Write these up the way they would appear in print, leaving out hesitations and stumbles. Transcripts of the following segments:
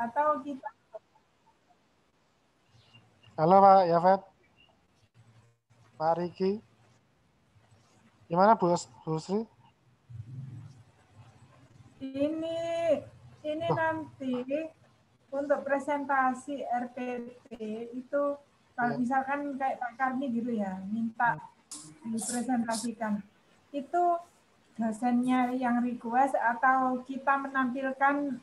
atau kita? Halo Pak Yafet, Pak Riki, gimana Bu Sri? Ini nanti untuk presentasi RPP itu kalau misalkan kayak Pak Karni gitu ya, minta dipresentasikan. Itu dosennya yang request atau kita menampilkan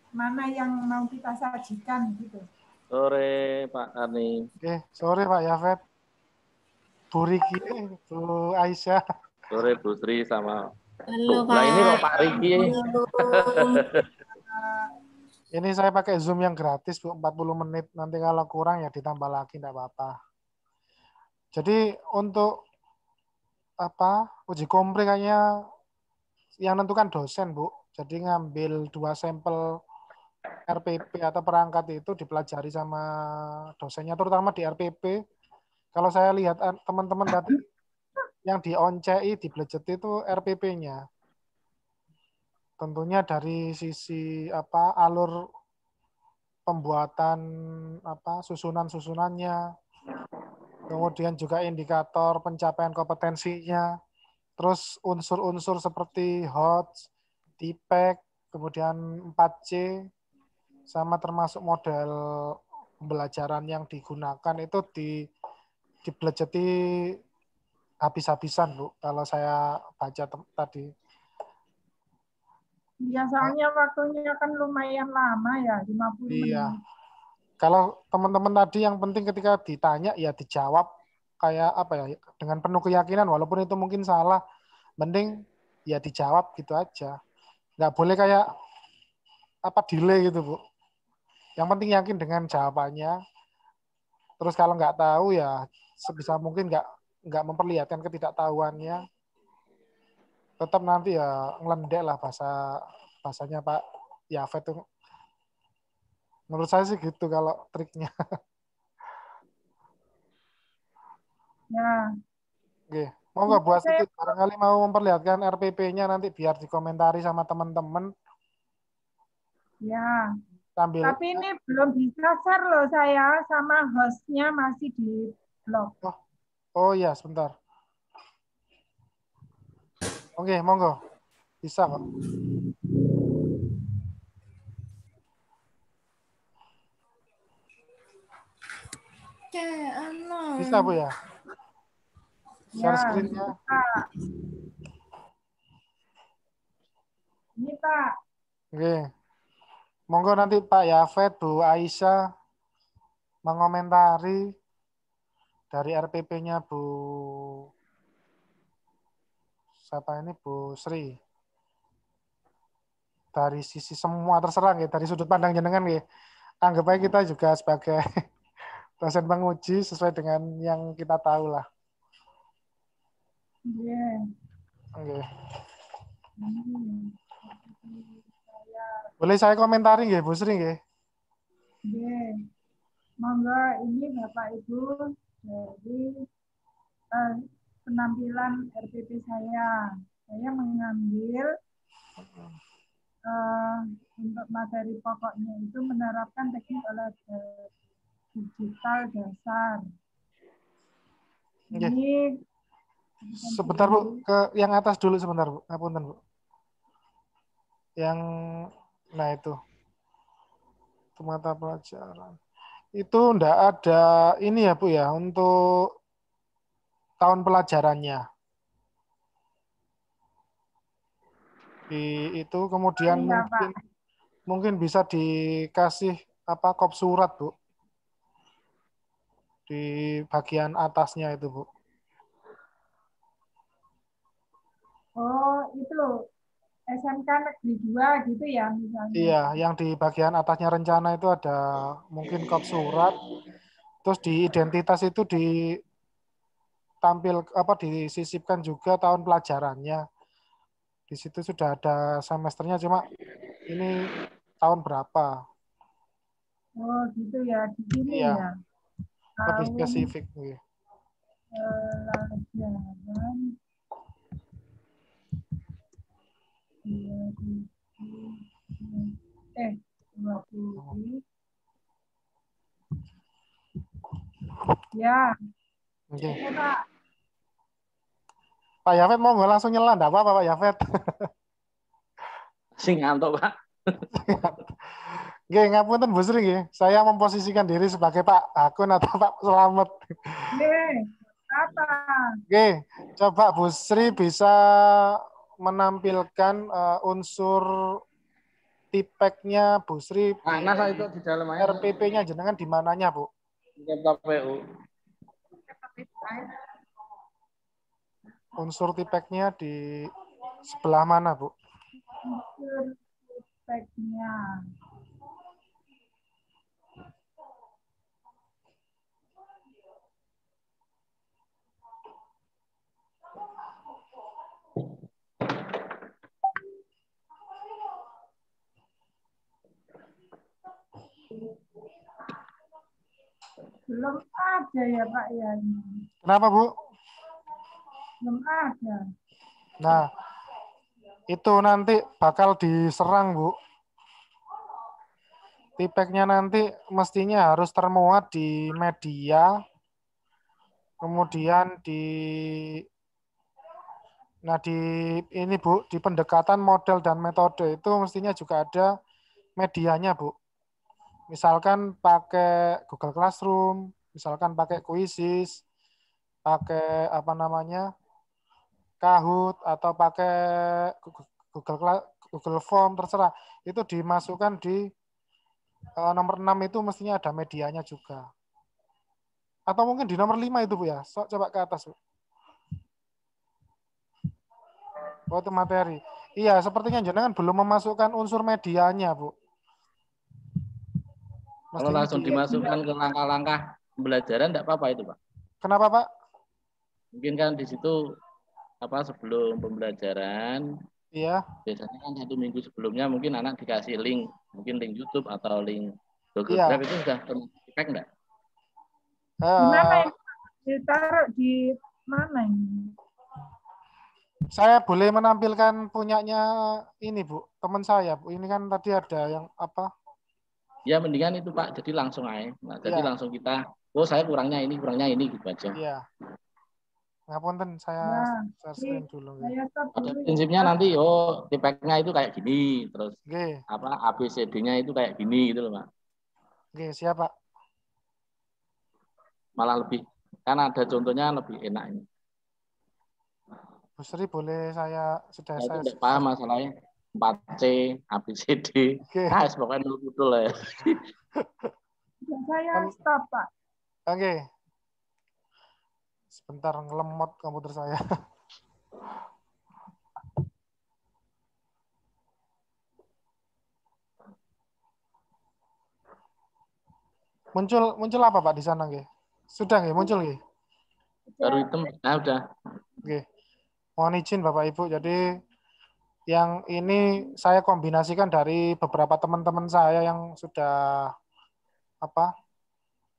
mana yang mau kita sajikan gitu. Sore Pak Karni. Oke, sore Pak Yafet. Bu Riki, Bu Aisyah. Sore Bu Sri sama. Halo Pak. Nah ini kok Pak Riki. Ini saya pakai Zoom yang gratis Bu, 40 menit. Nanti kalau kurang ya ditambah lagi, enggak apa-apa. Jadi untuk uji kompre kayaknya yang nentukan dosen Bu. Jadi ngambil 2 sampel RPP atau perangkat itu dipelajari sama dosennya, terutama di RPP. Kalau saya lihat teman-teman tadi yang di ONCI, di Bledget itu RPP-nya. Tentunya dari sisi alur pembuatan susunan-susunannya, kemudian juga indikator pencapaian kompetensinya, terus unsur-unsur seperti HOTS, TPEC, kemudian 4C, sama termasuk model pembelajaran yang digunakan itu dibelajeti habis-habisan Bu, kalau saya baca tadi. Ya, soalnya waktunya kan lumayan lama ya, 50 Iya. menit. Kalau teman-teman tadi yang penting ketika ditanya ya dijawab kayak dengan penuh keyakinan walaupun itu mungkin salah, mending ya dijawab gitu aja. Nggak boleh kayak delay gitu Bu. Yang penting yakin dengan jawabannya. Terus kalau nggak tahu ya sebisa mungkin nggak memperlihatkan ketidaktahuannya. Tetap nanti ya ngelendek lah bahasanya Pak Yafet tuh. Menurut saya sih gitu kalau triknya. Ya. Oke. Mau nggak buat sedikit barangkali mau memperlihatkan RPP-nya nanti biar dikomentari sama teman-teman. Ya. Sambil, tapi ini belum bisa share loh saya, sama hostnya masih di blog. Oh iya, sebentar. Oke, monggo. Bisa kok. Bisa Bu ya? Share screen-nya. Ini Pak. Oke. Monggo nanti Pak Yafet, Bu Aisyah mengomentari dari RPP-nya Bu siapa ini Bu Sri. Dari sisi semua terserah ya, dari sudut pandang jenengan ya. Anggap aja kita juga sebagai dosen penguji sesuai dengan yang kita tahu lah. Iya. Oke. Boleh saya komentari nggih Bu Sri nggih? Iya. Monggo, ini Bapak Ibu dari penampilan RPP saya. Saya mengambil untuk materi pokoknya itu menerapkan teknik olahraga digital dasar. Ini sebentar Bu, ke yang atas dulu sebentar Bu. Ngapunten Bu. Yang itu mata pelajaran. Itu enggak ada ini ya Bu ya untuk tahun pelajarannya. Itu kemudian mungkin bisa dikasih kop surat Bu. Di bagian atasnya itu Bu. Oh, itu SMK Negeri 2 gitu ya misalnya. Iya, yang di bagian atasnya rencana itu ada mungkin kop surat. Terus di identitas itu disisipkan juga tahun pelajarannya. Di situ sudah ada semesternya, cuma ini tahun berapa. Oh gitu ya, di sini Iya. ya. Lebih spesifik. Pelajaran 20. Ya, Oke. oke, Pak. Pak Yafet mau nggak langsung nyela? Nggak apa-apa Pak Yafet. Sing ngantuk, Pak. Oke, ngapunten Bu Sri nggih. Saya memposisikan diri sebagai Pak Hakun atau Pak Selamet. Apa? Oke, coba Bu Sri bisa menampilkan unsur tipeknya Bu Sri di Panas itu di dalam air. RPP-nya jenengan di mananya, Bu? KPU. Unsur tipeknya di sebelah mana, Bu? Unsur speknya. Belum ada ya Pak ya ini. Kenapa, Bu? Belum ada. Nah, itu nanti bakal diserang, Bu. Tipeknya nanti mestinya harus termuat di media, kemudian di ini Bu, di pendekatan model dan metode itu mestinya juga ada medianya, Bu. Misalkan pakai Google Classroom, misalkan pakai Quizzes, pakai apa namanya, Kahoot, atau pakai Google Form, terserah. Itu dimasukkan di nomor 6 itu mestinya ada medianya juga. Atau mungkin di nomor 5 itu Bu ya. Coba ke atas Bu. Oh, itu materi. Iya, sepertinya jenengan belum memasukkan unsur medianya, Bu. Kalau Mestinya langsung dimasukkan ke langkah-langkah pembelajaran enggak apa-apa itu, Pak. Kenapa, Pak? Mungkin kan di situ sebelum pembelajaran Iya. biasanya kan 1 minggu sebelumnya mungkin anak dikasih link, mungkin link YouTube atau link Google Iya. Drive itu sudah terpakai enggak? Di mana ini? Ditaruh di mana ini? Saya boleh menampilkan punyanya ini, Bu, teman saya, Bu. Ini kan tadi ada yang apa? Ya mendingan itu Pak, jadi langsung aja. Nah, jadi Ya. langsung kita, saya kurangnya ini gitu aja. Iya. Ngapunten, saya share screen dulu. Pada prinsipnya nanti, tipeknya itu kayak gini, terus Oke. ABCD-nya itu kayak gini gitu loh, Pak. Oke, siap, Pak. Malah lebih, karena ada contohnya lebih enak ini. Bu Sri boleh saya sudah saya tidak paham masalahnya 4C, ABCD. Oke. Nah, pokoknya betul lah ya. Saya stop, Pak. Oke. Sebentar ngelemot komputer saya. Muncul apa Pak di sana nggih? Sudah nggih muncul nggih? Baru hitam, udah. Oke. Mohon izin Bapak Ibu. Jadi yang ini saya kombinasikan dari beberapa teman-teman saya yang sudah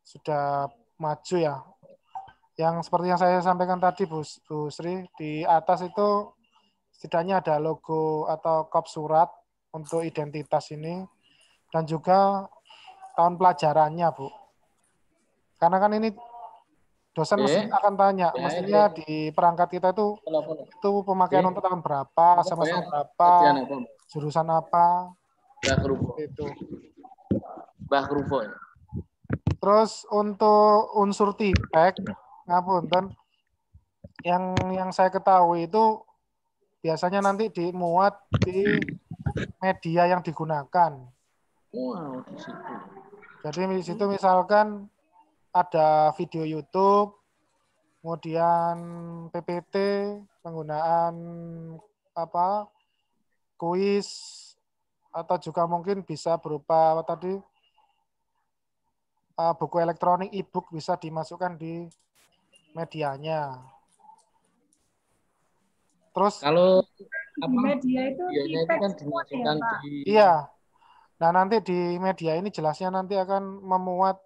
sudah maju ya. Yang seperti yang saya sampaikan tadi Bu Sri, di atas itu setidaknya ada logo atau kop surat untuk identitas ini dan juga tahun pelajarannya, Bu. Karena kan ini dosen mesti akan tanya, mestinya di perangkat kita itu pemakaian untuk tahun berapa, semester berapa, jurusan apa, itu. Mbah Kerupuk. Terus untuk unsur tipek, ngapunten, yang saya ketahui itu biasanya nanti dimuat di media yang digunakan. Wow, di situ. Jadi di situ misalkan ada video YouTube, kemudian PPT, penggunaan kuis, atau juga mungkin bisa berupa tadi buku elektronik e-book bisa dimasukkan di medianya. Terus kalau di media itu kan dimasukkan di iya. Nah, nanti di media ini jelasnya nanti akan memuat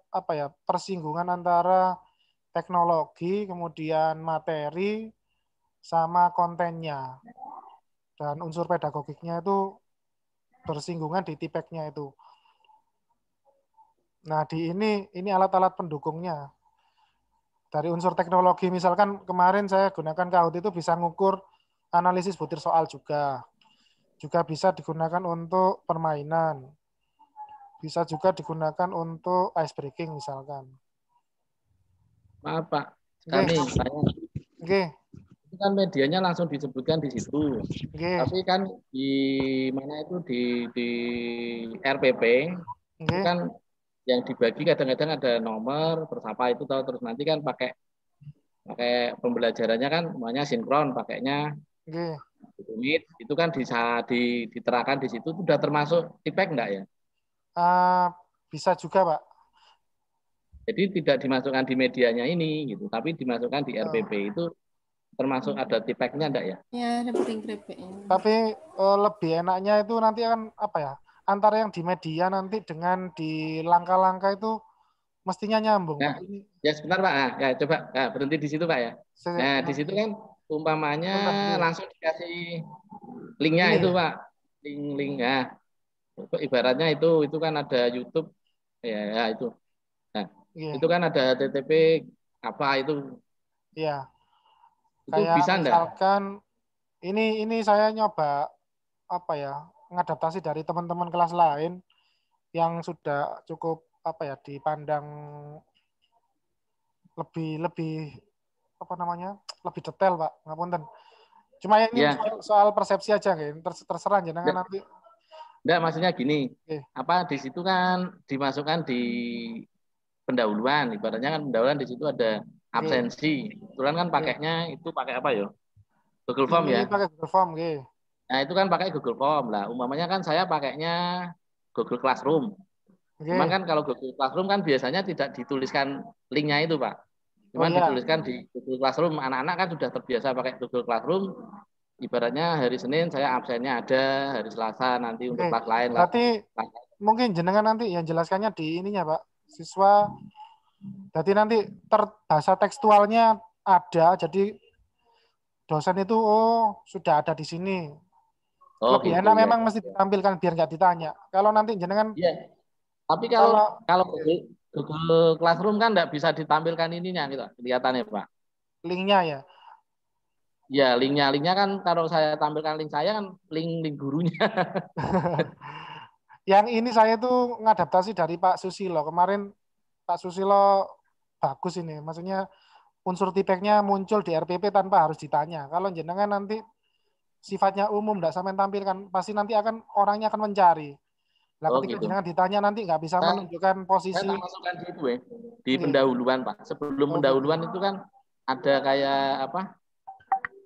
persinggungan antara teknologi, kemudian materi, sama kontennya. Dan unsur pedagogiknya itu bersinggungan di tipeknya itu. Nah, di ini alat-alat pendukungnya. Dari unsur teknologi, misalkan kemarin saya gunakan Kahoot itu bisa ngukur analisis butir soal juga. Juga bisa digunakan untuk permainan. Bisa juga digunakan untuk ice breaking misalkan. Maaf Pak, Oke, kami saya oke, itu kan medianya langsung disebutkan di situ. oke, Tapi kan di mana itu di RPP itu oke, kan yang dibagi kadang-kadang ada nomor terus apa itu tahu terus nanti kan pakai pakai pembelajarannya kan semuanya sinkron pakainya oke. Google Meet itu kan bisa diterapkan di situ sudah termasuk tipek enggak ya? Ah, bisa juga, Pak. Jadi tidak dimasukkan di medianya ini gitu, tapi dimasukkan di Oh. RPP itu termasuk ada tipeknya enggak ya? Ya, ada puting krepek. Tapi lebih enaknya itu nanti akan apa ya? Antara yang di media nanti dengan di langkah-langkah itu mestinya nyambung, Nah, Pak. Ini ya sebentar Pak, nah, ya coba nah, berhenti di situ Pak ya. Nah di situ kan umpamanya bentar, oke. langsung dikasih linknya Ini itu ya? Pak, link ya. Ibaratnya itu kan ada YouTube ya itu. Nah Iya, itu kan ada TTP apa iya. itu Kayak bisa enggak? misalkan ini saya nyoba apa ya? Ngadaptasi dari teman-teman kelas lain yang sudah cukup apa ya dipandang lebih lebih apa namanya? Lebih detail, Pak. Ngapunten. Cuma ya ini Ya, soal persepsi aja, nggih. Terserah jenengan enggak, nanti. enggak maksudnya gini, Oke, apa di situ kan dimasukkan di pendahuluan, ibaratnya kan pendahuluan di situ ada oke, absensi. Kebetulan kan oke. pakainya itu pakai apa ya? Google Form Ini ya. pakai Google Form, oke. Nah, itu kan pakai Google Form lah. Umpamanya kan saya pakainya Google Classroom. Cuman Oke. kan kalau Google Classroom kan biasanya tidak dituliskan linknya itu, Pak. Oh Cuman iya, dituliskan di Google Classroom. Anak-anak kan sudah terbiasa pakai Google Classroom. Ibaratnya hari Senin saya absennya ada, hari Selasa nanti untuk oke. kelas lain lah. Berarti mungkin jenengan nanti yang jelaskannya di ininya, Pak. Siswa, jadi nanti bahasa tekstualnya ada, jadi dosen itu oh sudah ada di sini. Oh Lebih gitu enak ya. memang mesti ditampilkan biar nggak ditanya. Kalau nanti jenengan Iya. Tapi kalau kalau kalau Google Classroom kan nggak bisa ditampilkan ininya gitu, kelihatannya Pak. linknya ya. Ya linknya kan kalau saya tampilkan link saya kan link gurunya. Yang ini saya tuh ngadaptasi dari Pak Susilo. Kemarin Pak Susilo bagus ini. Maksudnya unsur tipeknya muncul di RPP tanpa harus ditanya. Kalau jenengan nanti sifatnya umum, tidak sampai tampilkan, pasti nanti akan orangnya akan mencari. Nah, Oh ketika gitu. jenengan ditanya nanti nggak bisa menunjukkan Saya posisi. tak masukkan di itu ya, di Oke. pendahuluan Pak. Sebelum Oh gitu. pendahuluan itu kan ada kayak apa?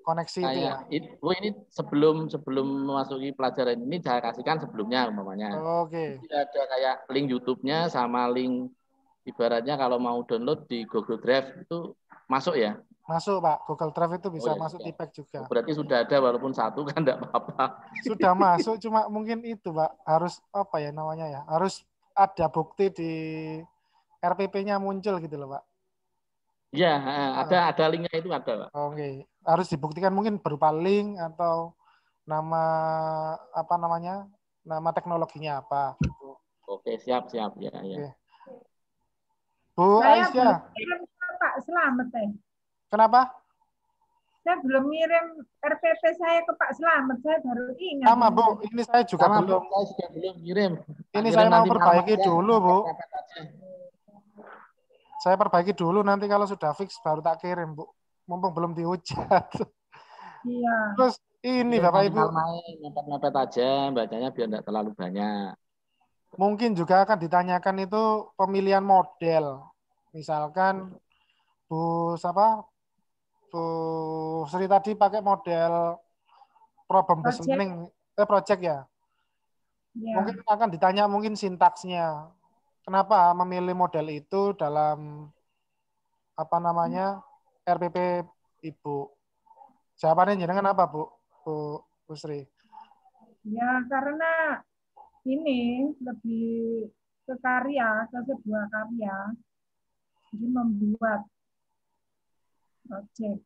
Koneksi itu ya. Kayak ini sebelum memasuki pelajaran ini saya kasihkan sebelumnya umpamanya. Oke. Jadi ada kayak link YouTube-nya sama link ibaratnya kalau mau download di Google Drive itu masuk ya. Masuk Pak. Google Drive itu Oh bisa ya masuk sudah. tipek juga. Berarti sudah ada walaupun satu kan enggak apa-apa. Sudah masuk, cuma mungkin itu Pak. Harus apa ya namanya ya. Harus ada bukti di RPP-nya muncul gitu loh Pak. Iya, ada linknya itu ada Pak. Oke. Harus dibuktikan mungkin berupa link atau nama apa namanya, nama teknologinya apa. Gitu. Oke, siap ya ya. Oke. Bu Saya belum Aisyah, kirim ke Pak Slamet. kenapa? Saya belum ngirim RPP saya ke Pak Slamet. Saya baru ingat. Sama Bu, ini saya juga Sama belum. saya juga belum kirim. Ini Kirim saya mau nanti malam perbaiki aja. dulu Bu. Saya perbaiki dulu nanti kalau sudah fix baru tak kirim Bu. Mumpung belum dihujat. Iya. Terus ini Kirim Bapak nanti Ibu, malam aja, mepet-mepet aja, bacanya biar enggak terlalu banyak. mungkin juga akan ditanyakan itu pemilihan model. Misalkan Bu siapa? Bu Sri tadi pakai model problem based Project. learning project ya. Ya. Mungkin akan ditanya mungkin sintaksnya. Kenapa memilih model itu dalam apa namanya RPP Ibu? Jawabannya jenengan apa Bu Sri? Ya, karena ini lebih ke karya, ke sebuah karya. Jadi membuat project.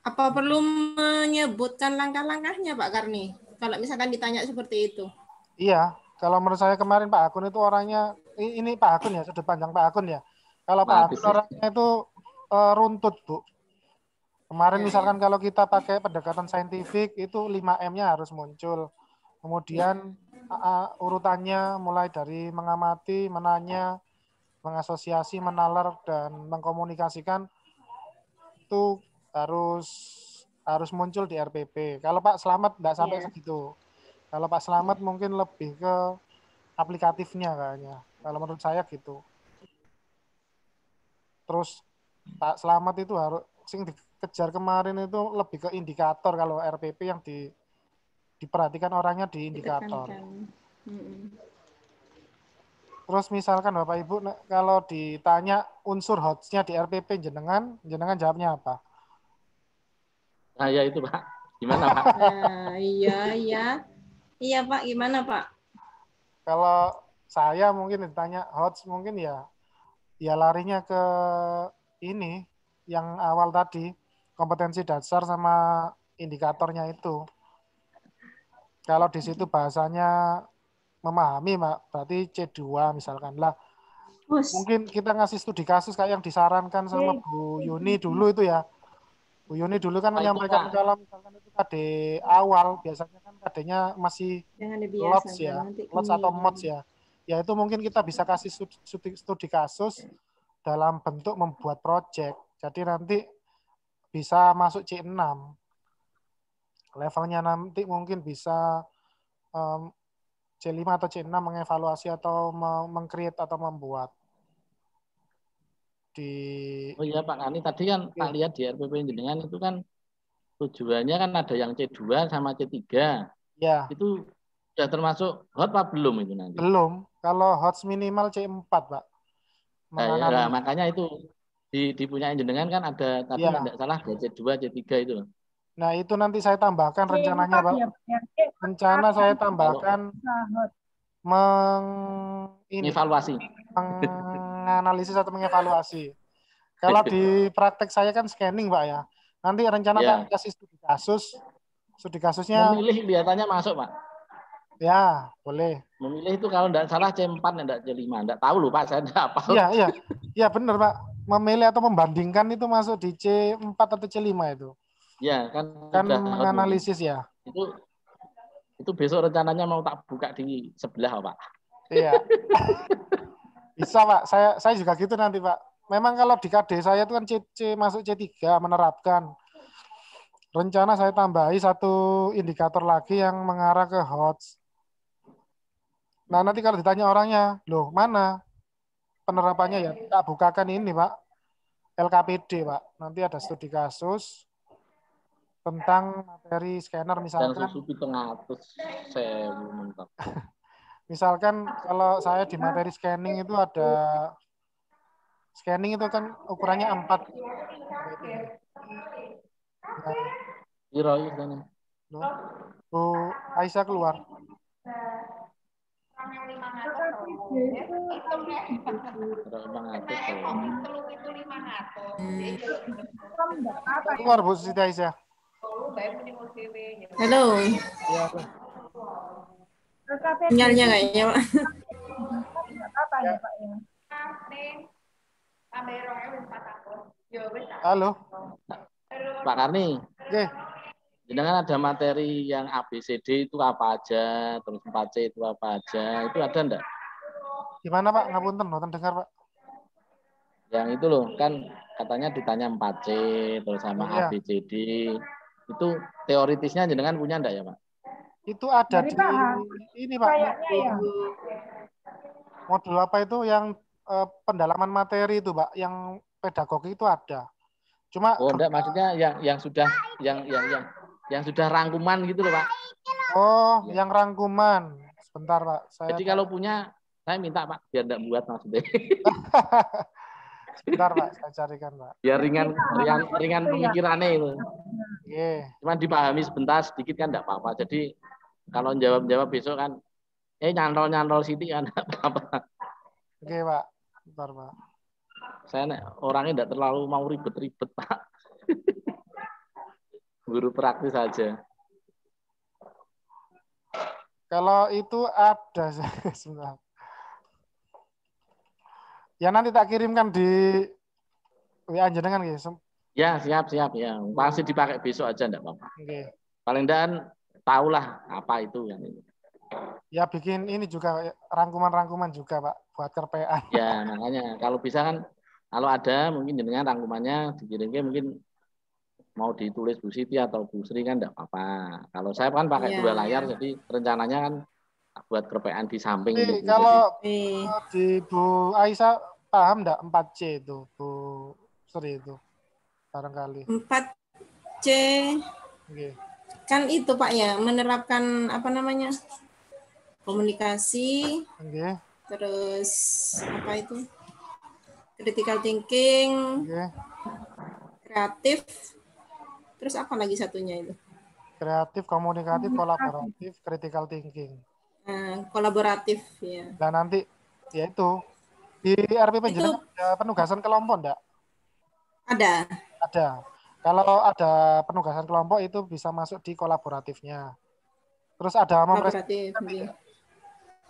Apa perlu menyebutkan langkah-langkahnya Pak Karni? Kalau misalkan ditanya seperti itu. Iya, Kalau menurut saya kemarin Pak Akun itu orangnya, ini Pak Akun ya, sudut pandang Pak Akun ya. Kalau Pak Lapis Akun ya. orangnya itu runtut, Bu. Kemarin misalkan kalau kita pakai pendekatan saintifik, itu 5M-nya harus muncul. Kemudian urutannya mulai dari mengamati, menanya, mengasosiasi, menalar, dan mengkomunikasikan itu harus muncul di RPP. Kalau Pak Slamet enggak sampai segitu. Kalau Pak Slamet mungkin lebih ke aplikatifnya kayaknya. Kalau menurut saya gitu. Terus Pak Slamet itu harus sing dikejar kemarin itu lebih ke indikator kalau RPP yang diperhatikan orangnya di indikator. Terus misalkan Bapak Ibu kalau ditanya unsur hotsnya di RPP jenengan jawabnya apa? Nah, ya itu Pak. Gimana Pak? Nah, iya Pak, gimana Pak? Kalau saya mungkin ditanya hots mungkin ya larinya ke ini yang awal tadi, kompetensi dasar sama indikatornya itu. Kalau di situ bahasanya memahami, Mak, berarti C2 misalkan lah. Mungkin kita ngasih studi kasus kayak yang disarankan sama Bu Yuni dulu itu ya. Bu Yuni dulu kan menyampaikan kalau misalkan itu KD awal, biasanya kan KD-nya masih lots ya, lots atau mods ya. Ya itu mungkin kita bisa kasih studi kasus dalam bentuk membuat project. Jadi nanti bisa masuk C6. Levelnya nanti mungkin bisa C5 atau C6 mengevaluasi atau meng-create atau membuat. Oh iya Pak Kani, tadi kan Pak lihat di RPP jenengan itu kan tujuannya kan ada yang C2 sama C3. Ya. Itu sudah termasuk hot apa belum itu nanti? Belum. Kalau HOTS minimal C4, Pak. Nah, makanya itu dipunyai jenengan kan ada tadi tidak salah ada C2, C3 itu loh. Nah, itu nanti saya tambahkan rencananya, Pak. Rencana saya tambahkan mengevaluasi. Menganalisis atau mengevaluasi. Kalau di praktek saya kan scanning, Pak ya. Nanti rencana tak kasih studi kasus. Studi kasusnya memilih kelihatannya masuk, Pak. Ya, boleh. Memilih itu kalau tidak salah C4, tidak C5. Tidak tahu loh, Pak. Saya tidak apa. Iya. Iya, benar, Pak. Memilih atau membandingkan itu masuk di C4 atau C5 itu. Ya, kan menganalisis ya. Itu besok rencananya mau tak buka di sebelah, Pak. Iya. Bisa, Pak. Saya juga gitu nanti, Pak. Memang kalau di KD saya itu kan masuk C3 menerapkan. Rencana saya tambahi satu indikator lagi yang mengarah ke HOTS. Nah, nanti kalau ditanya orangnya, loh mana penerapannya ya? Tak bukakan ini, Pak. LKPD, Pak. Nanti ada studi kasus tentang materi scanner misalkan. Dan susu pengatus saya mentok. Misalkan kalau saya di materi scanning itu ada scanning itu kan ukurannya 4. Nah, Bu Aisyah keluar. Keluar Bu Siti Aisyah. Halo. Ya. Sinyalnya kayaknya, Pak. Halo. Pak Karni. Oke. Jangan ada materi yang ABCD itu apa aja, terus 4C itu apa aja, itu ada enggak? Gimana Pak? Ngapunten, nonton dengar Pak. Yang itu loh, kan katanya ditanya 4C, terus sama ABCD. Itu teoritisnya jenengan punya enggak ya Pak? Itu ada di ini Pak, modul apa itu yang pendalaman materi itu Pak, yang pedagogi itu ada. Cuma enggak, maksudnya yang sudah yang sudah rangkuman gitu loh Pak. Oh, yang rangkuman. Sebentar Pak. Jadi kalau punya, saya minta Pak, biar enggak buat maksudnya. Sebentar Pak, saya carikan Pak. Biar ringan pemikirannya itu. Cuman dipahami sebentar sedikit kan enggak apa-apa. Jadi kalau jawab besok kan, nyantol sini kan enggak apa-apa. Oke Pak, sebentar Pak. Saya orangnya enggak terlalu mau ribet-ribet Pak. Guru praktis saja. Kalau itu ada sebentar. Ya nanti tak kirimkan di WA jenengan guys. Ya, siap ya. Pasti dipakai besok aja enggak apa-apa. Oke. Paling dan tahulah apa itu yang ini. Ya bikin ini juga rangkuman-rangkuman juga Pak buat kerpean. Ya, makanya kalau bisa kan kalau ada mungkin jenengan rangkumannya dikirimnya mungkin mau ditulis Bu Siti atau Bu Sri kan enggak apa-apa. Kalau saya kan pakai Iya, 2 layar iya. jadi rencananya kan buat kerpean di samping Tapi itu. Bu. kalau Eh, di Bu Aisyah paham enggak 4C itu Bu Sri itu barangkali. 4C Oke. kan itu Pak ya, menerapkan apa namanya? Komunikasi, Oke. terus apa itu? Critical thinking, Oke. kreatif, terus apa lagi satunya itu? Kreatif, komunikatif, kolaboratif, critical thinking. Kolaboratif ya. Dan nanti ya itu di RPP Itu jenengan ada penugasan kelompok enggak? ada. Ada. Kalau ada penugasan kelompok itu bisa masuk di kolaboratifnya. Terus ada Kolaboratif. Iya.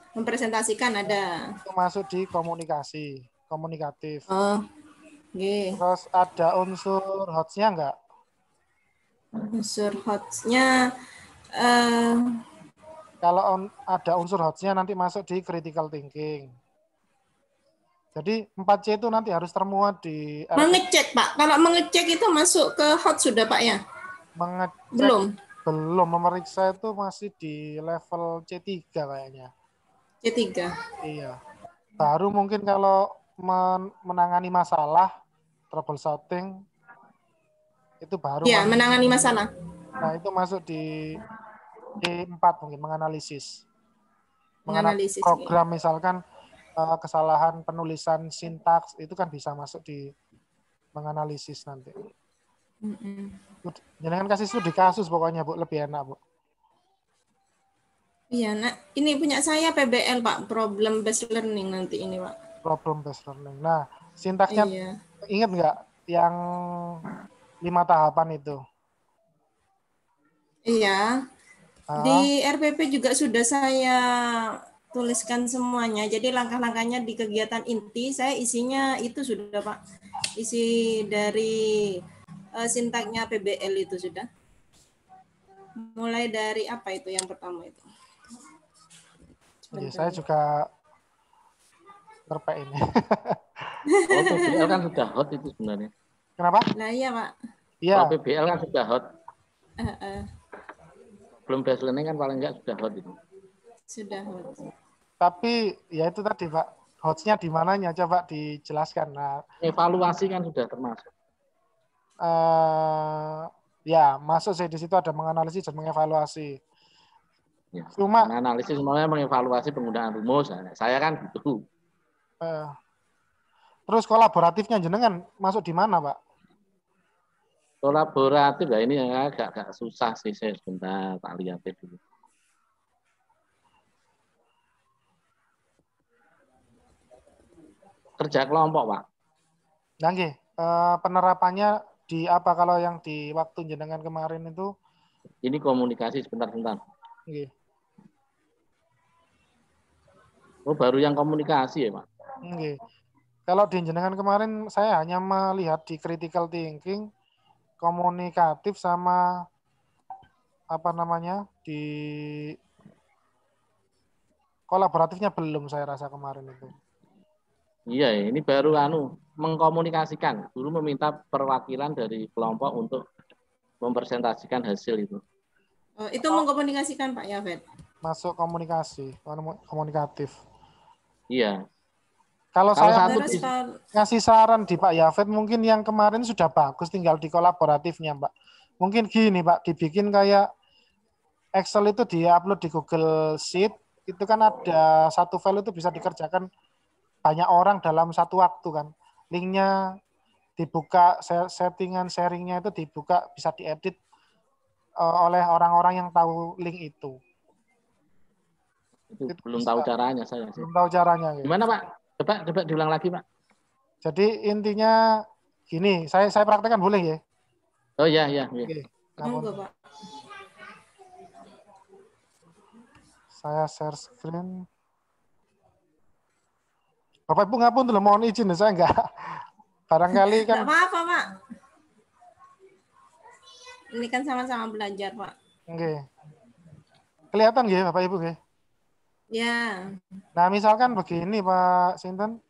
Mempresentasikan ada. itu masuk di komunikasi, komunikatif. Oh, oke. Terus ada unsur HOTS-nya enggak? Unsur HOTS-nya eh, Kalau ada unsur HOTS-nya nanti masuk di critical thinking. Jadi 4C itu nanti harus termuat di RPP. mengecek Pak. Kalau mengecek itu masuk ke HOTS sudah Pak ya? Mengecek Belum. memeriksa itu masih di level C3 kayaknya. C3. Iya. Baru mungkin kalau menangani masalah, troubleshooting, itu baru Ya, masuk. menangani masalah. Nah, itu masuk di D4 mungkin, menganalisis. Menganalisis. Program misalkan kesalahan penulisan sintaks, itu kan bisa masuk di menganalisis nanti. Jangan kasih studi kasus pokoknya, Bu. Lebih enak, Bu. Iya, nah ini punya saya PBL Pak, problem based learning nanti ini Pak. Problem based learning. Nah, sintaksnya Iya. ingat nggak yang 5 tahapan itu? Iya. Di RPP juga sudah saya tuliskan semuanya. Jadi langkah-langkahnya di kegiatan inti saya isinya itu sudah Pak. Isi dari sintaknya PBL itu sudah. Mulai dari apa itu yang pertama itu? Ya, saya juga terpek ini. Oh, PBL kan sudah hot itu sebenarnya. Kenapa? Nah iya Pak. Iya. Kalau PBL kan sudah hot. Belum based learning kan paling enggak sudah hot itu. Sudah hot. Tapi ya itu tadi Pak, hotnya di mananya coba dijelaskan. Nah, evaluasi kan sudah termasuk. Ya masuk sih di situ ada menganalisis dan mengevaluasi. Ya, Cuma menganalisis semuanya mengevaluasi penggunaan rumus. Saya kan gitu. Terus kolaboratifnya jenengan masuk di mana Pak? Kolaboratif ya ini yang agak susah sih, saya sebentar tak lihat dulu. Kerja kelompok Pak. Nah, penerapannya di apa kalau yang di waktu jenengan kemarin itu? Ini komunikasi sebentar. Nggih. Oh, baru yang komunikasi ya Pak? Nggih. Kalau di jenengan kemarin saya hanya melihat di critical thinking, komunikatif sama apa namanya di kolaboratifnya belum saya rasa kemarin itu. Iya, ini baru mengkomunikasikan. Guru meminta perwakilan dari kelompok untuk mempresentasikan hasil itu. Itu mengkomunikasikan Pak Yafet. Masuk komunikasi, komunikatif. Iya. Kalau saya terus ngasih saran di Pak Yafet, mungkin yang kemarin sudah bagus, tinggal di kolaboratifnya, Pak. Mungkin gini, Pak, dibikin kayak Excel itu di-upload di Google Sheet, itu kan ada satu file itu bisa dikerjakan banyak orang dalam satu waktu kan. Linknya dibuka, settingan sharingnya itu dibuka, bisa diedit oleh orang-orang yang tahu link itu. Itu belum tahu caranya saya sih. Belum tahu caranya. Gimana Pak? Coba diulang lagi Pak. Jadi intinya gini, saya praktekkan boleh ya? Oh iya. Oke. Monggo Pak. Saya share screen. Bapak Ibu ngapun dulu, mohon izin, saya enggak. Barangkali Nggak kan. apa-apa, Pak. Ini kan sama-sama belajar, Pak. Oke. Kelihatan nggih Bapak Ibu nggih? Ya. Nah, misalkan begini Pak Sinten,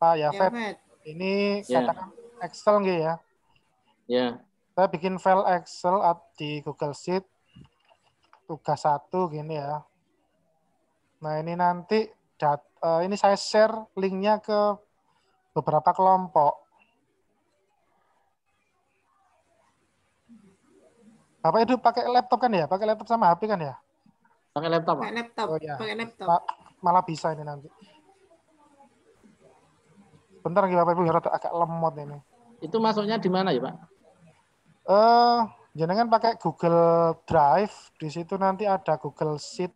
Pak Ya, Yafet, Fet. ini Ya. katakan Excel nggih ya. Ya. Saya bikin file Excel di Google Sheet, tugas 1 gini ya. Nah, ini nanti ini saya share linknya ke beberapa kelompok. Bapak itu pakai laptop kan ya? Pakai laptop sama HP kan ya? Pakai laptop, Pak. Pakai laptop. Oh ya. Pakai laptop. Malah bisa ini nanti. Bentar lagi Bapak Ibu, agak lemot ini. Itu masuknya di mana ya, Pak? Jenengan pakai Google Drive, di situ nanti ada Google Sheet.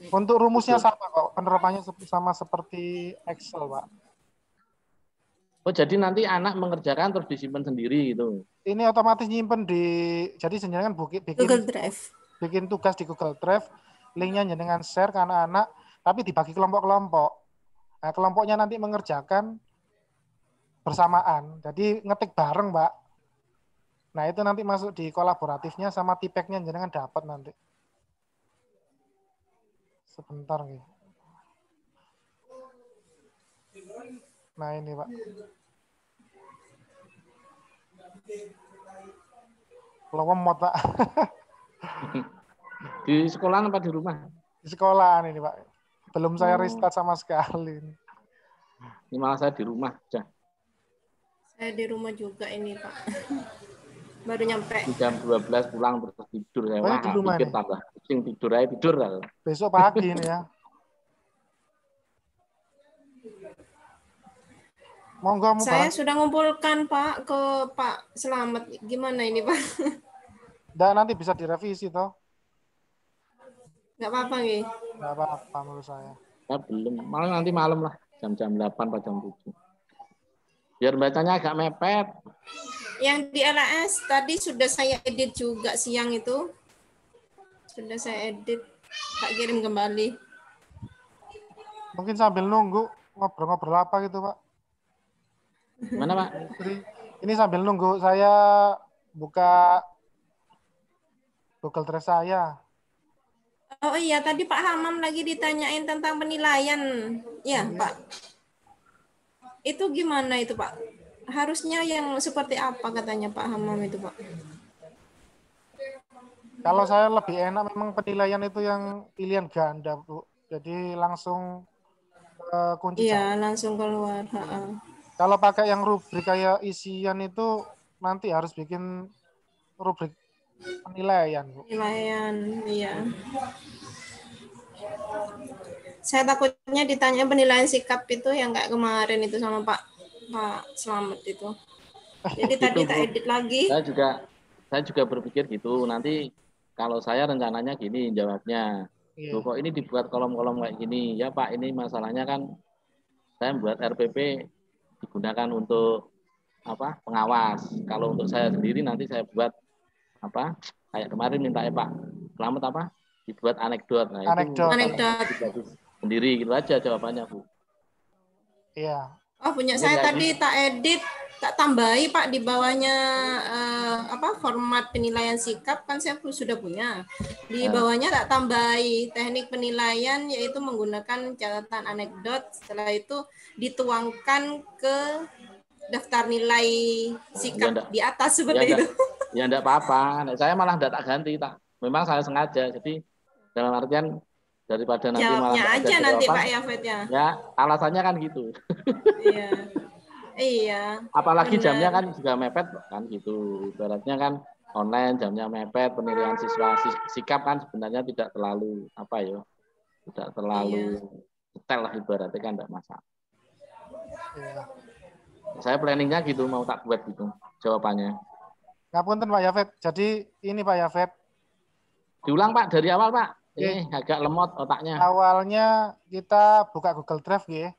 Untuk rumusnya sama kok, penerapannya sama seperti Excel, Pak. Oh, jadi nanti anak mengerjakan terus disimpan sendiri gitu. Ini otomatis nyimpen jadi jenengan Google Drive. bikin tugas di Google Drive, linknya jenengan share ke anak-anak, tapi dibagi kelompok-kelompok. Nah, kelompoknya nanti mengerjakan bersamaan, jadi ngetik bareng, Pak. Nah, itu nanti masuk di kolaboratifnya sama tipeknya jenengan dapat nanti. Sebentar nih. Nah, ini, Pak. Lemot, Pak. Di sekolah apa di rumah? Di sekolahan ini, Pak. Belum saya restart sama sekali. Ini malah saya di rumah aja. Saya di rumah juga ini, Pak. Baru nyampe. Di jam 12 pulang terus tidur saya. Oh, Wah, di rumah pikir ini? tambah pusing tidur aja tidur. Besok pagi ini ya. Monggo Saya sudah ngumpulkan Pak ke Pak Selamat. Gimana ini Pak? Nggak, nanti bisa direvisi toh. Nggak apa-apa nih. Nggak apa-apa menurut saya. Ya, belum. Malah nanti malam lah. Jam-jam 8 atau jam 7. Biar bacanya agak mepet. Yang di LAS tadi sudah saya edit juga siang itu. Sudah saya edit. Tak kirim kembali. Mungkin sambil nunggu ngobrol-ngobrol apa gitu, Pak. Mana, Pak? Ini sambil nunggu saya buka Google Drive saya. Oh iya, tadi Pak Hamam lagi ditanyain tentang penilaian. Ya, Pak. Itu gimana itu, Pak? Harusnya yang seperti apa katanya Pak Hamam itu, Pak? Kalau saya lebih enak memang penilaian itu yang pilihan ganda, Bu. Jadi langsung kunci Iya, jawab. langsung keluar. Kalau pakai yang rubrik kayak isian itu nanti harus bikin rubrik penilaian, Bu. Penilaian, iya. Saya takutnya ditanya penilaian sikap itu yang kayak kemarin itu sama Pak Selamat itu. Jadi tadi tak edit lagi. Saya juga berpikir gitu. Nanti kalau saya rencananya gini jawabnya. Loh, kok ini dibuat kolom-kolom kayak gini? Ya Pak, ini masalahnya kan saya buat RPP digunakan untuk apa? Pengawas. Kalau untuk saya sendiri nanti saya buat apa? Kayak kemarin minta Pak Selamat apa? Dibuat anekdot. Nah, Anekdot. Itu sendiri gitu aja jawabannya, Bu. Iya. Oh, punya saya tadi tak edit, tak tambahi Pak di bawahnya format penilaian sikap kan saya sudah punya. Di bawahnya tak tambahi teknik penilaian yaitu menggunakan catatan anekdot. Setelah itu dituangkan ke daftar nilai sikap di atas seperti itu. Ya enggak apa-apa. Saya malah enggak tak ganti, memang saya sengaja. Jadi dalam artian daripada nanti jawabnya malah aja nanti Pak Yafet ya. Ya, alasannya kan gitu. Iya. Iya. Apalagi jamnya kan juga mepet kan gitu. Ibaratnya kan online jamnya mepet, penilaian siswa sikap kan sebenarnya tidak terlalu tidak terlalu detail lah ibaratnya kan enggak masalah. Iya. Saya planningnya gitu mau tak buat gitu jawabannya. Ngapunten Pak Yafet. Jadi ini Pak Yafet. Diulang Pak dari awal Pak. Ini agak lemot otaknya. Awalnya kita buka Google Drive ya.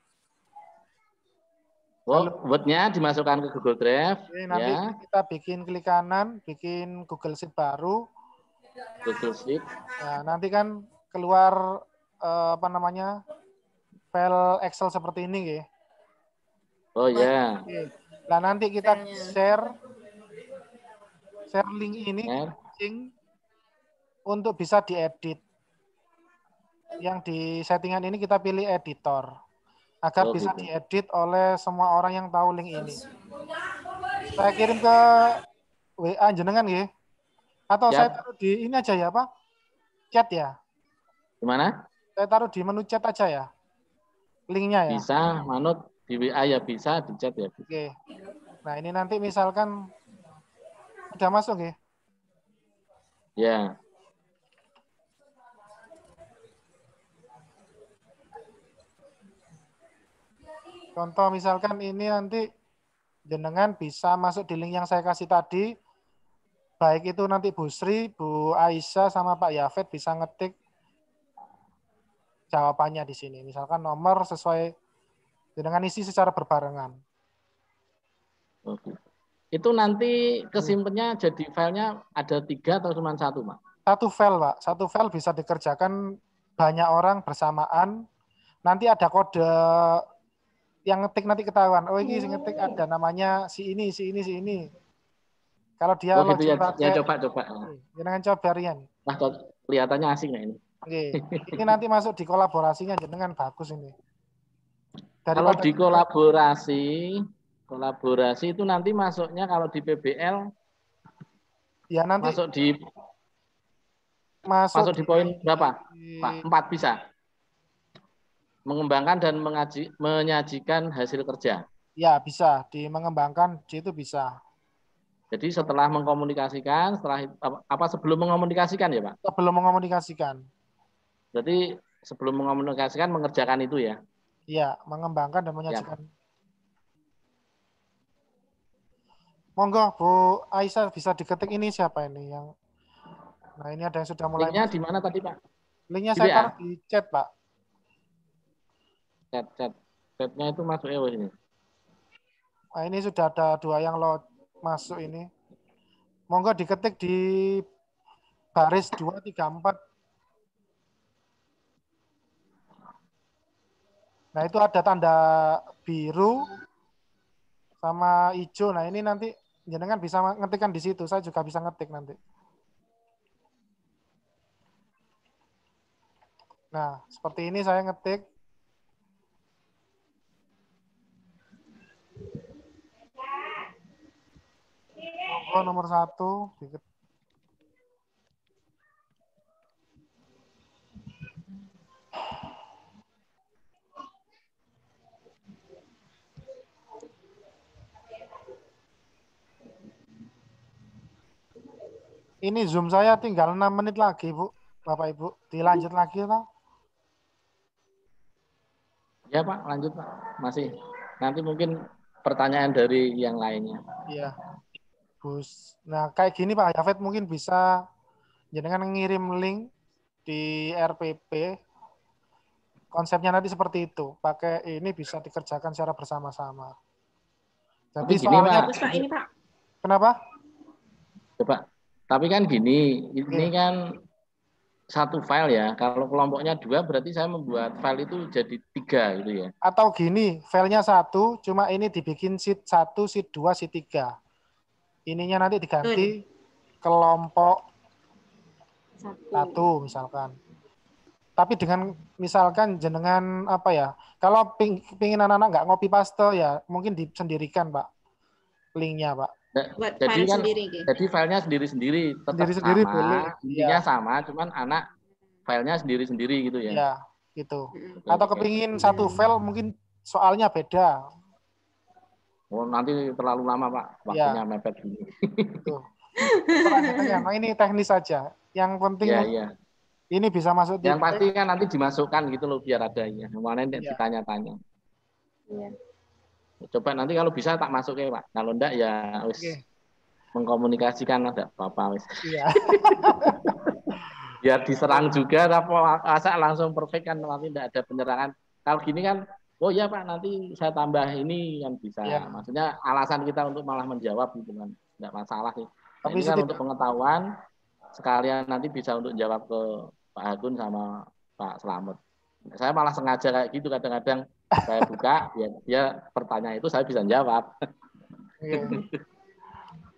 Word-nya dimasukkan ke Google Drive. Oke, nanti kita bikin klik kanan, bikin Google Sheet baru. Google Sheet. Nah, nanti kan keluar apa namanya file Excel seperti ini, ya. Oh ya. Nah, nanti kita share link ini Ya. untuk bisa diedit. Yang di settingan ini kita pilih editor agar bisa gitu. diedit oleh semua orang yang tahu link ini. Saya kirim ke WA jenengan, ya. Atau saya taruh di ini aja ya, Pak? Chat ya? Gimana? Saya taruh di menu chat aja ya? Linknya ya? Bisa, manut di WA ya bisa, di chat ya bisa. Oke. Nah, ini nanti misalkan udah masuk ya? Ya. Contoh misalkan ini nanti jenengan bisa masuk di link yang saya kasih tadi. Baik itu nanti Bu Sri, Bu Aisyah, sama Pak Yafet bisa ngetik jawabannya di sini. Misalkan nomor sesuai dengan isi secara berbarengan. Oke. Itu nanti kesimpannya jadi filenya ada 3 atau cuma 1, Pak? Satu file, Pak. Satu file bisa dikerjakan banyak orang bersamaan. Nanti ada kode yang ngetik nanti ketahuan. Oh, ini ngetik ada namanya si ini, si ini, si ini. Kalau dia gitu ya. pakai, Ya coba. jangan coba Rian. Nah, kelihatannya asing nggak ini? Oke. Ini nanti masuk di kolaborasinya dengan bagus ini. Kalau di kolaborasi itu nanti masuknya kalau di PBL ya nanti masuk di poin berapa, Pak? 4 bisa. Mengembangkan dan menyajikan hasil kerja. Ya, bisa. Di mengembangkan itu bisa. Jadi setelah mengkomunikasikan, sebelum mengomunikasikan ya, Pak? Sebelum mengomunikasikan. Berarti sebelum mengomunikasikan mengerjakan itu ya? Iya, mengembangkan dan menyajikan. Ya. Monggo, Bu Aisyah bisa diketik ini siapa ini yang. Nah, ini ada yang sudah mulai. Linknya di mana tadi, Pak? Linknya saya taruh di chat, Pak. Chatnya itu masuk ini. Nah, ini sudah ada 2 yang masuk ini. Monggo diketik di baris 2, 3, 4. Nah, itu ada tanda biru sama hijau. Nah, ini nanti jenengan bisa ngetikkan di situ. Saya juga bisa ngetik nanti. Nah, seperti ini saya ngetik. Nomor 1. Ini Zoom saya tinggal 6 menit lagi, Bu. Bapak Ibu, dilanjut lagi atau? Ya, Pak, lanjut, Pak. Masih. Nanti mungkin pertanyaan dari yang lainnya. Iya. Nah, kayak gini Pak Yafet mungkin bisa jenengan ngirim link di RPP. Konsepnya nanti seperti itu. Pakai ini bisa dikerjakan secara bersama-sama. Jadi gini, soalnya Pak. Ini, Pak. Kenapa? Coba. Tapi kan gini, ini kan satu file ya. Kalau kelompoknya 2 berarti saya membuat file itu jadi 3 gitu ya. Atau gini, filenya 1, cuma ini dibikin sheet 1, sheet 2, sheet 3. Ininya nanti diganti kelompok 1 misalkan. Tapi dengan misalkan jenengan apa ya, kalau pingin anak-anak nggak ngopi paste ya mungkin disendirikan Pak linknya Pak. Jadi kan jadi filenya sendiri-sendiri tetap sendiri-sendiri sama, boleh. intinya sama, cuman anak filenya sendiri-sendiri gitu ya. Iya, gitu. Atau kepingin satu file mungkin soalnya beda. Oh, nanti terlalu lama Pak, waktunya mepet gini. Nah, ini teknis saja. Yang penting ini bisa masuk. Yang pasti kan nanti dimasukkan gitu loh biar ada ya. Kemarin ditanya-tanya. Iya. Coba nanti kalau bisa tak masuk ya Pak. Kalau enggak ya wis mengkomunikasikan ada apa-apa wis. Iya. Biar diserang juga masa langsung perfect kan nanti enggak ada penyerangan. Kalau gini kan oh iya Pak nanti saya tambah ini kan bisa. Ya. Maksudnya alasan kita untuk malah menjawab gitu kan. Enggak masalah sih. Nah, ini kan untuk pengetahuan sekalian nanti bisa untuk jawab ke Pak Agun sama Pak Slamet. Saya malah sengaja kayak gitu, kadang-kadang saya buka, dia pertanyaan itu saya bisa jawab.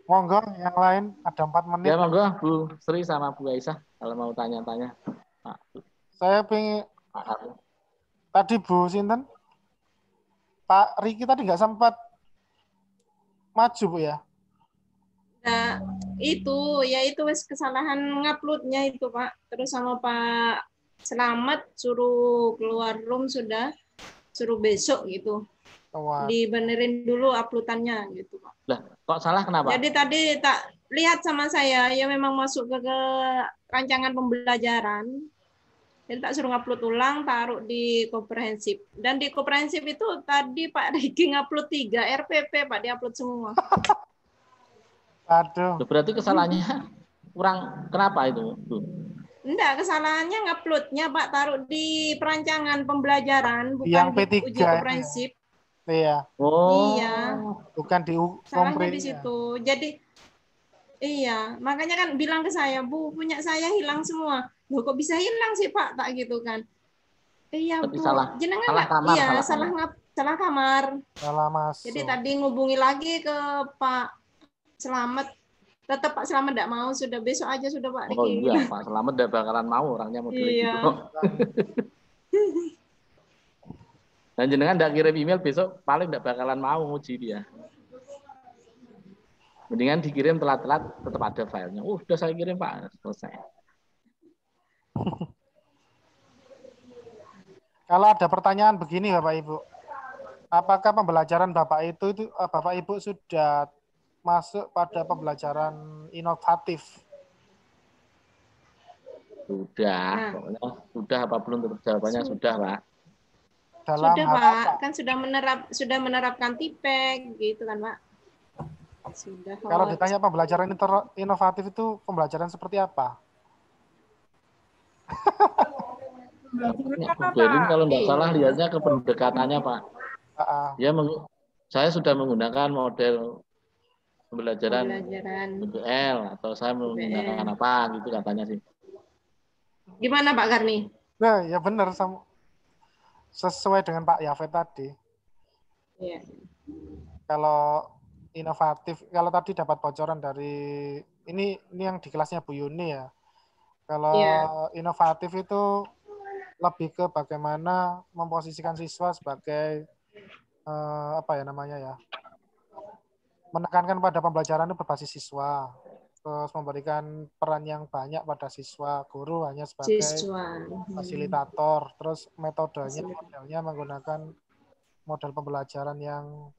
Monggo, yang lain ada 4 menit. Ya monggo Bu Sri sama Bu Aisyah kalau mau tanya-tanya. Saya pengen tadi Bu Sinten, Pak Riki tadi nggak sempat maju Bu ya? Nah, itu wes kesalahan nguploadnya itu Pak. Terus sama Pak Selamat suruh keluar room sudah, suruh besok gitu. Dibenerin dulu uploadannya gitu Pak. Lah, kok salah kenapa? Jadi tadi tak lihat sama saya, ya memang masuk ke rancangan pembelajaran. Jadi tak suruh ngupload ulang, taruh di komprehensif. Dan di komprehensif itu tadi Pak Riki ngupload 3 RPP, Pak, diupload semua. Aduh. Berarti kesalahannya kurang, kenapa itu, Bu? Enggak, kesalahannya nguploadnya Pak, taruh di perancangan pembelajaran, bukan yang di P3 uji komprehensif. Iya. Oh. Iya. Bukan di salahnya di situ. Jadi iya, makanya kan bilang ke saya, Bu, punya saya hilang semua. Loh, kok bisa hilang sih, Pak? Tak gitu kan. Iya, Bu. Jenengan salah kamar, iya, salah kamar. Salah masuk. Jadi tadi ngubungi lagi ke Pak Selamat. Tetap Pak Selamat enggak mau, sudah besok aja sudah Pak Riki. Oh iya, Pak Selamat udah bakalan mau, orangnya model gitu. Dan jenengan enggak kirim email besok, paling enggak bakalan mau nguji dia. Mendingan dikirim telat-telat, tetap ada filenya. Udah saya kirim Pak, selesai. Kalau ada pertanyaan begini Bapak Ibu, apakah pembelajaran Bapak Ibu sudah masuk pada pembelajaran inovatif? Sudah, pokoknya sudah apa belum, jawabannya sudah Pak. Dalam sudah Pak, kan sudah menerapkan TIPEK gitu kan Pak. Sudah. Kalau ditanya pembelajaran inovatif itu pembelajaran seperti apa? Berlin kalau nggak salah lihatnya ke pendekatannya Pak. Ya, saya sudah menggunakan model pembelajaran PBL atau saya menggunakan apa gitu katanya sih. Gimana Pak Karni? Nah, ya benar, sesuai dengan Pak Yafet tadi. Iya. Kalau inovatif, kalau tadi dapat bocoran dari ini yang di kelasnya Bu Yuni ya. Kalau inovatif itu lebih ke bagaimana memposisikan siswa sebagai menekankan pada pembelajaran itu berbasis siswa, terus memberikan peran yang banyak pada siswa, guru hanya sebagai fasilitator, terus modelnya menggunakan model pembelajaran yang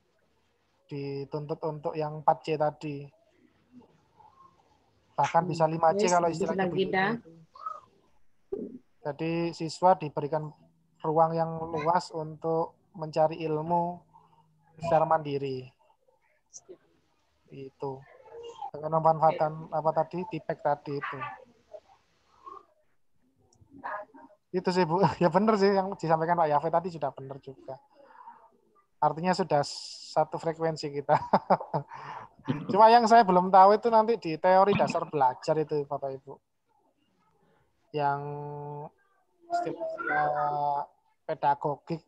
dituntut untuk yang 4C tadi. Bahkan bisa 5C kalau istilahnya begitu. Jadi siswa diberikan ruang yang luas untuk mencari ilmu secara mandiri. Itu. Dengan memanfaatkan TIPEK tadi itu. Itu sih Bu. Ya benar sih yang disampaikan Pak Yafet tadi sudah benar juga. Artinya sudah satu frekuensi kita. Cuma yang saya belum tahu itu nanti di teori dasar belajar itu Bapak Ibu. Yang pedagogik.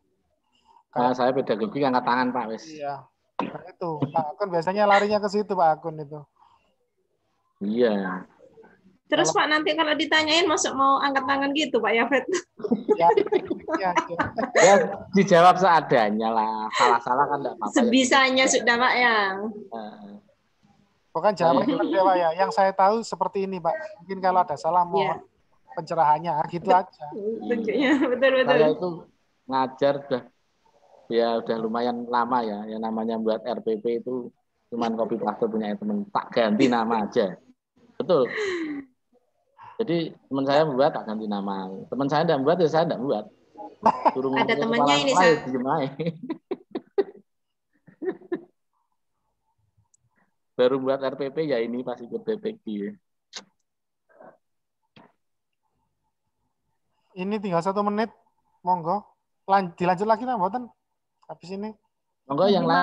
Nah, saya pedagogik angkat tangan Pak wis. Iya. Nah, itu Pak Akun biasanya larinya ke situ Pak Akun itu. Iya. Terus Pak nanti kalau ditanyain masuk mau angkat tangan gitu Pak Yafet. Ya dijawab seadanya lah. Salah-salah kan enggak apa-apa. Sebisanya sudah Pak ya. Bukan jawaban Pak ya. Yang saya tahu seperti ini Pak. Mungkin kalau ada salah mohon pencerahannya gitu aja. Iya, betul. Saya itu ngajar udah lumayan lama ya. Yang namanya buat RPP itu cuman copy paste punya teman, tak ganti nama aja. Betul. Jadi teman saya membuat tak ganti nama. Teman saya tidak membuat ya saya tidak membuat. Ada temannya ini baru buat RPP ya ini pas ikut PPG ya. Ini tinggal 1 menit, monggo. Dilanjut lagi lah, mboten? Habis ini. Monggo yang lain.